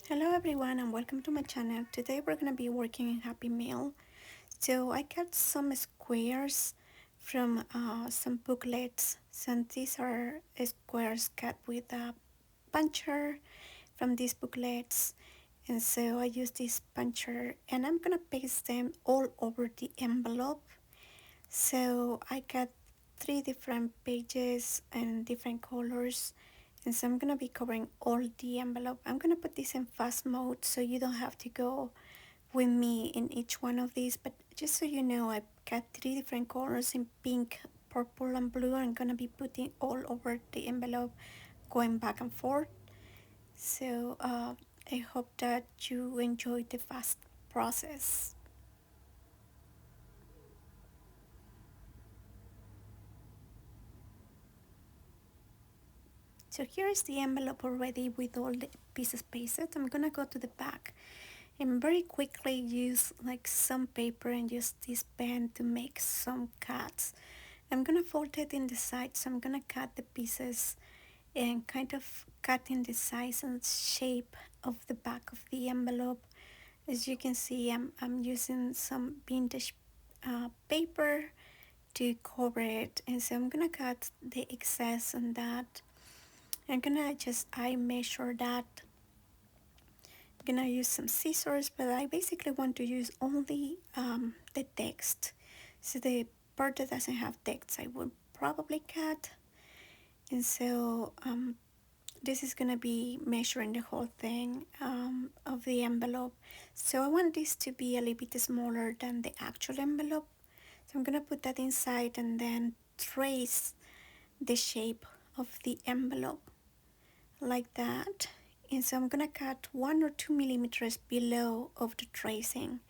Hello everyone and welcome to my channel. Today we're going to be working in Happy Meal. So I got some squares from some booklets. So these are squares cut with a puncher from these booklets. And so I use this puncher and I'm going to paste them all over the envelope. So I got three different pages and different colors, and so I'm gonna be covering all the envelope. I'm gonna put this in fast mode so you don't have to go with me in each one of these, but just so you know, I got three different colors in pink, purple and blue. I'm gonna be putting all over the envelope, going back and forth. So I hope that you enjoy the fast process. So here is the envelope already with all the pieces pasted. I'm gonna go to the back and very quickly use like some paper and use this pen to make some cuts. I'm gonna fold it in the side, so I'm gonna cut the pieces and kind of cut in the size and shape of the back of the envelope. As you can see, I'm using some vintage paper to cover it, and so I'm gonna cut the excess on that. I'm gonna just I measure that. I'm gonna use some scissors, but I basically want to use only the text. So the part that doesn't have text I would probably cut. And so this is gonna be measuring the whole thing of the envelope. So I want this to be a little bit smaller than the actual envelope. So I'm gonna put that inside and then trace the shape of the envelope like that. And so I'm gonna cut 1 or 2 millimeters below of the tracing.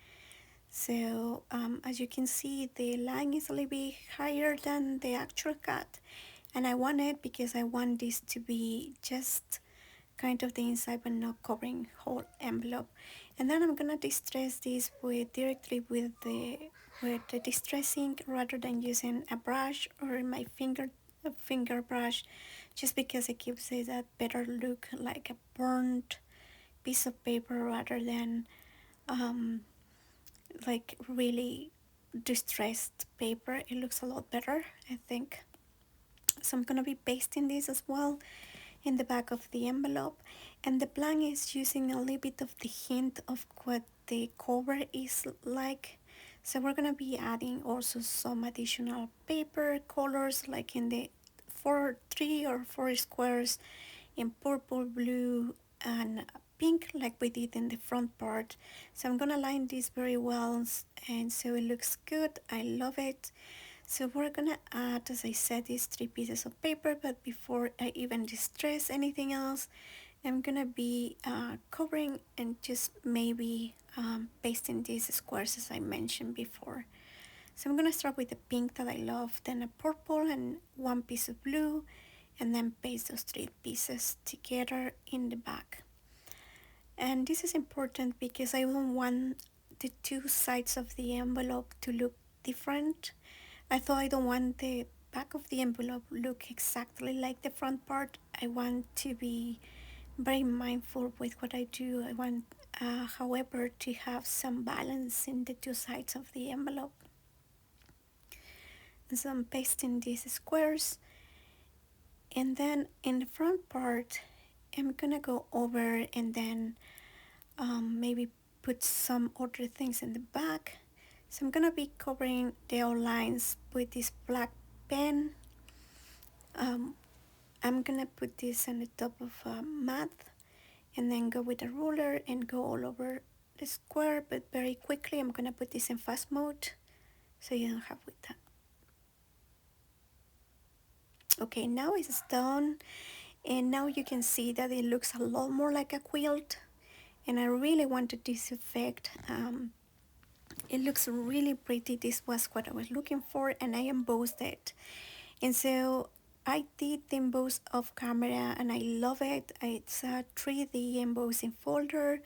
So as you can see, the line is a little bit higher than the actual cut, and I want it because I want this to be just kind of the inside but not covering whole envelope. And then I'm gonna distress this with directly with the distressing rather than using a brush or my finger brush, just because it gives it a better look, like a burnt piece of paper rather than like really distressed paper. It looks a lot better, I think. So I'm gonna be pasting this as well in the back of the envelope, and the plan is using a little bit of the hint of what the cover is like. So we're gonna be adding also some additional paper colors, like in the 3 or 4 squares in purple, blue and pink, like we did in the front part. So I'm gonna line this very well, and so it looks good. I love it. So we're gonna add, as I said, these 3 pieces of paper, but before I even distress anything else, I'm gonna be covering and just maybe pasting these squares as I mentioned before. So I'm gonna start with the pink that I love, then a purple and 1 piece of blue, and then paste those 3 pieces together in the back. And this is important because I don't want the two sides of the envelope to look different. Although I don't want the back of the envelope look exactly like the front part, I want to be very mindful with what I do. I want, however, to have some balance in the two sides of the envelope. And so I'm pasting these squares, and then in the front part, I'm gonna go over and then maybe put some other things in the back. So I'm gonna be covering the outlines with this black pen. um, I'm gonna put this on the top of a mat and then go with a ruler and go all over the square, but very quickly. I'm gonna put this in fast mode so you don't have with that. Okay, now it's done, and now you can see that it looks a lot more like a quilt, and I really wanted this effect. It looks really pretty. This was what I was looking for, and I embossed it. And so I did the emboss off camera and I love it. It's a 3D embossing folder.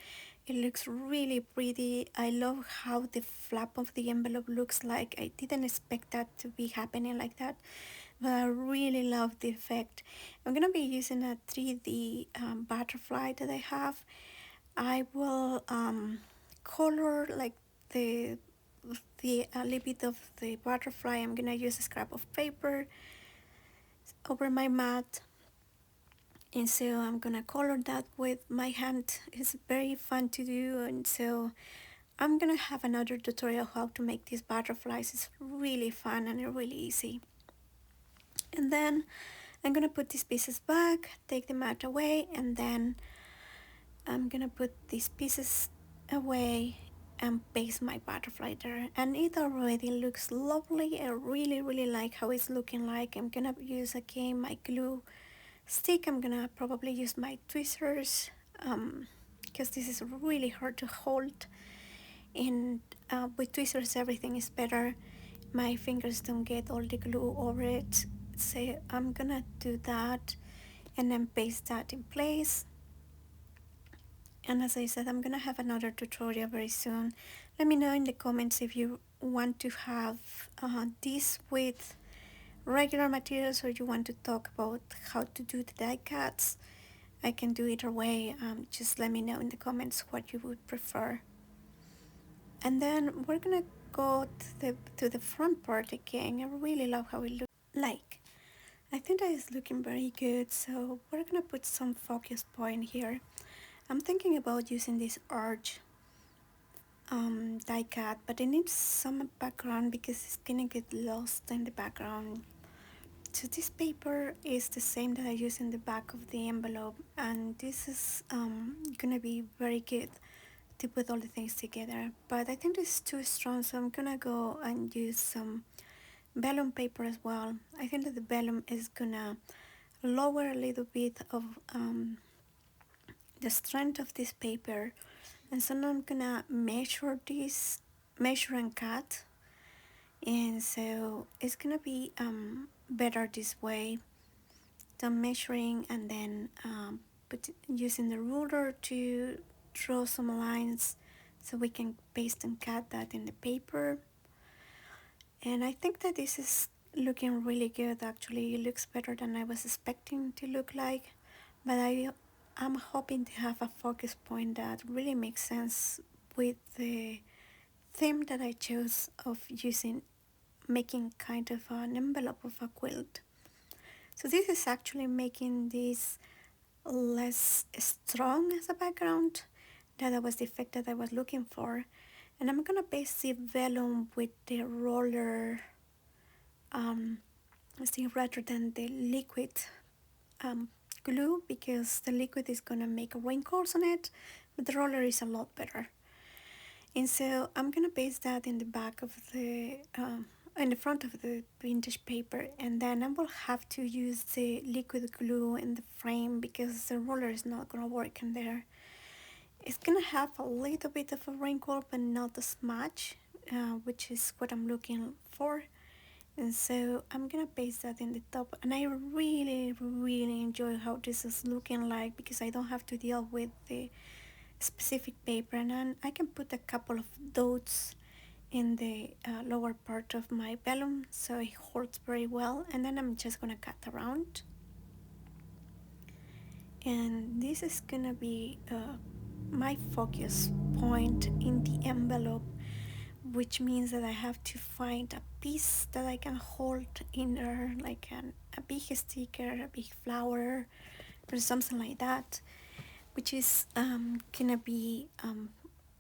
It looks really pretty. I love how the flap of the envelope looks like. I didn't expect that to be happening like that, but I really love the effect. I'm gonna be using a 3D butterfly that I have. I will color like the a little bit of the butterfly. I'm gonna use a scrap of paper over my mat, and so I'm gonna color that with my hand. It's very fun to do, and so I'm gonna have another tutorial how to make these butterflies. It's really fun and really easy. And then I'm gonna put these pieces back, take the mat away, and then I'm gonna put these pieces away and paste my butterfly there, and it already looks lovely. I really like how it's looking like. I'm gonna use again my glue stick. I'm gonna probably use my tweezers because this is really hard to hold, and with tweezers everything is better. My fingers don't get all the glue over it, so I'm gonna do that and then paste that in place. And as I said, I'm gonna have another tutorial very soon. Let me know in the comments if you want to have this with regular materials or you want to talk about how to do the die cuts. I can do either way. Just let me know in the comments what you would prefer. And then we're gonna go to the front part again. I really love how it looks like. I think that is looking very good, so we're gonna put some focus point here. I'm thinking about using this arch die cut, but it needs some background because it's gonna get lost in the background. So this paper is the same that I use in the back of the envelope, and this is gonna be very good to put all the things together, but I think it's too strong, so I'm gonna go and use some vellum paper as well. I think that the vellum is gonna lower a little bit of the strength of this paper, and so now I'm gonna measure and cut, and so it's gonna be better this way than measuring and then using the ruler to draw some lines so we can paste and cut that in the paper. And I think that this is looking really good. Actually, it looks better than I was expecting to look like, but I'm hoping to have a focus point that really makes sense with the theme that I chose of making kind of an envelope of a quilt. So this is actually making this less strong as a background. That was the effect that I was looking for. And I'm gonna paste the vellum with the roller, rather than the liquid um, glue, because the liquid is gonna make wrinkles on it, but the roller is a lot better. And so I'm gonna paste that in the back of in the front of the vintage paper, and then I will have to use the liquid glue in the frame because the roller is not gonna work in there. It's gonna have a little bit of a wrinkle, but not as much, which is what I'm looking for. And so I'm gonna paste that in the top, and I really enjoy how this is looking like because I don't have to deal with the specific paper, and then I can put a couple of dots in the lower part of my vellum so it holds very well, and then I'm just gonna cut around, and this is gonna be my focus point in the envelope, which means that I have to find a piece that I can hold in there, like a big sticker, a big flower, or something like that, which is gonna be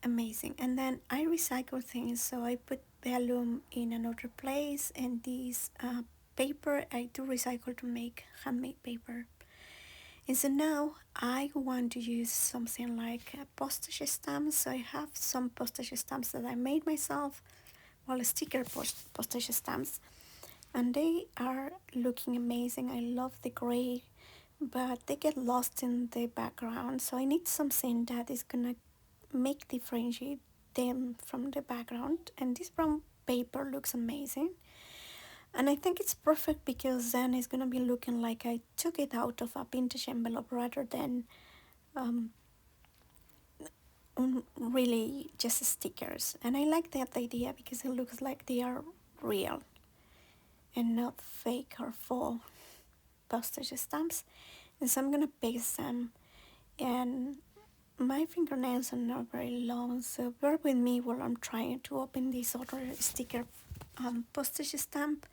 amazing. And then I recycle things, so I put vellum in another place, and this paper I do recycle to make handmade paper. And so now I want to use something like postage stamps. So I have some postage stamps that I made myself, well, sticker postage stamps, and they are looking amazing. I love the gray, but they get lost in the background, so I need something that is gonna differentiate them from the background, and this brown paper looks amazing, and I think it's perfect because then it's gonna be looking like I took it out of a vintage envelope rather than um, really just stickers. And I like that idea because it looks like they are real and not fake or faux postage stamps. And so I'm gonna paste them, and My fingernails are not very long, so bear with me while I'm trying to open this other sticker postage stamp.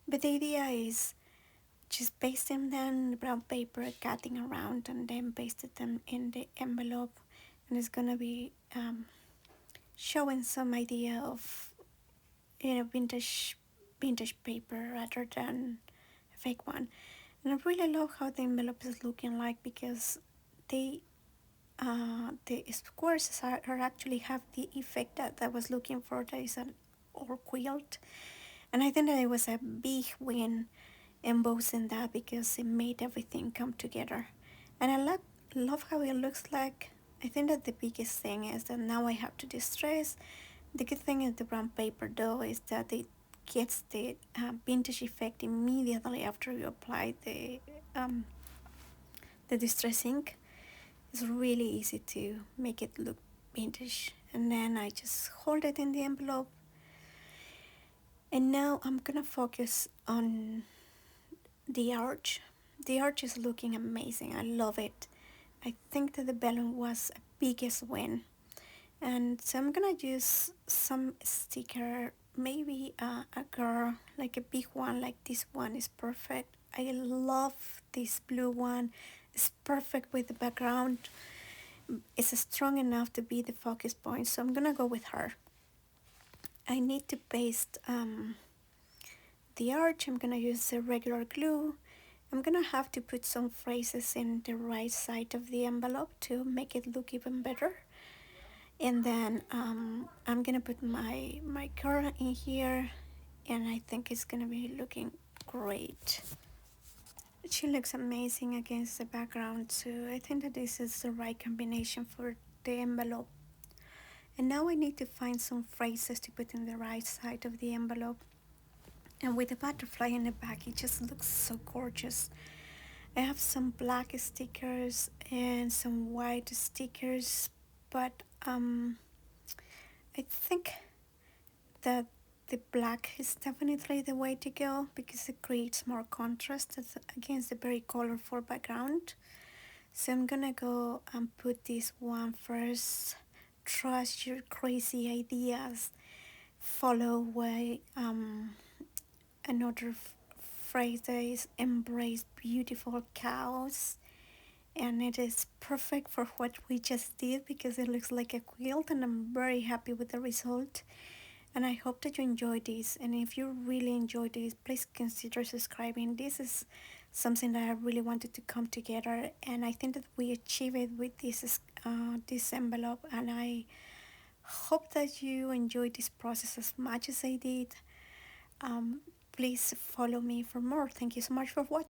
But the idea is just paste them down in the brown paper, cutting around, and then pasted them in the envelope. And it's gonna be showing some idea of vintage paper rather than a fake one. And I really love how the envelope is looking like because they the squares are actually have the effect that I was looking for. That is an or quilt, and I think that it was a big win embossing that because it made everything come together, and I love how it looks like. I think that the biggest thing is that now I have to distress. The good thing is the brown paper though is that it gets the vintage effect immediately after you apply the distress ink. It's really easy to make it look vintage. And then I just hold it in the envelope. And now I'm gonna focus on the arch. The arch is looking amazing. I love it. I think that the balloon was a biggest win. And so I'm gonna use some sticker, maybe a girl, like a big one, like this one is perfect. I love this blue one. It's perfect with the background. It's strong enough to be the focus point, so I'm gonna go with her. I need to paste the arch. I'm gonna use the regular glue. I'm gonna have to put some phrases in the right side of the envelope to make it look even better. And then I'm gonna put my girl in here, and I think it's gonna be looking great. She looks amazing against the background too. I think that this is the right combination for the envelope. And now I need to find some phrases to put in the right side of the envelope. And with the butterfly in the back, it just looks so gorgeous. I have some black stickers and some white stickers, but I think that the black is definitely the way to go because it creates more contrast against the very colorful background. So I'm gonna go and put this one first. Trust your crazy ideas. Follow way another phrase that is embrace beautiful cows, and it is perfect for what we just did because it looks like a quilt, and I'm very happy with the result. And I hope that you enjoyed this, and if you really enjoyed this, please consider subscribing. This is something that I really wanted to come together, and I think that we achieved it with this envelope, and I hope that you enjoyed this process as much as I did. um, Please follow me for more. Thank you so much for watching.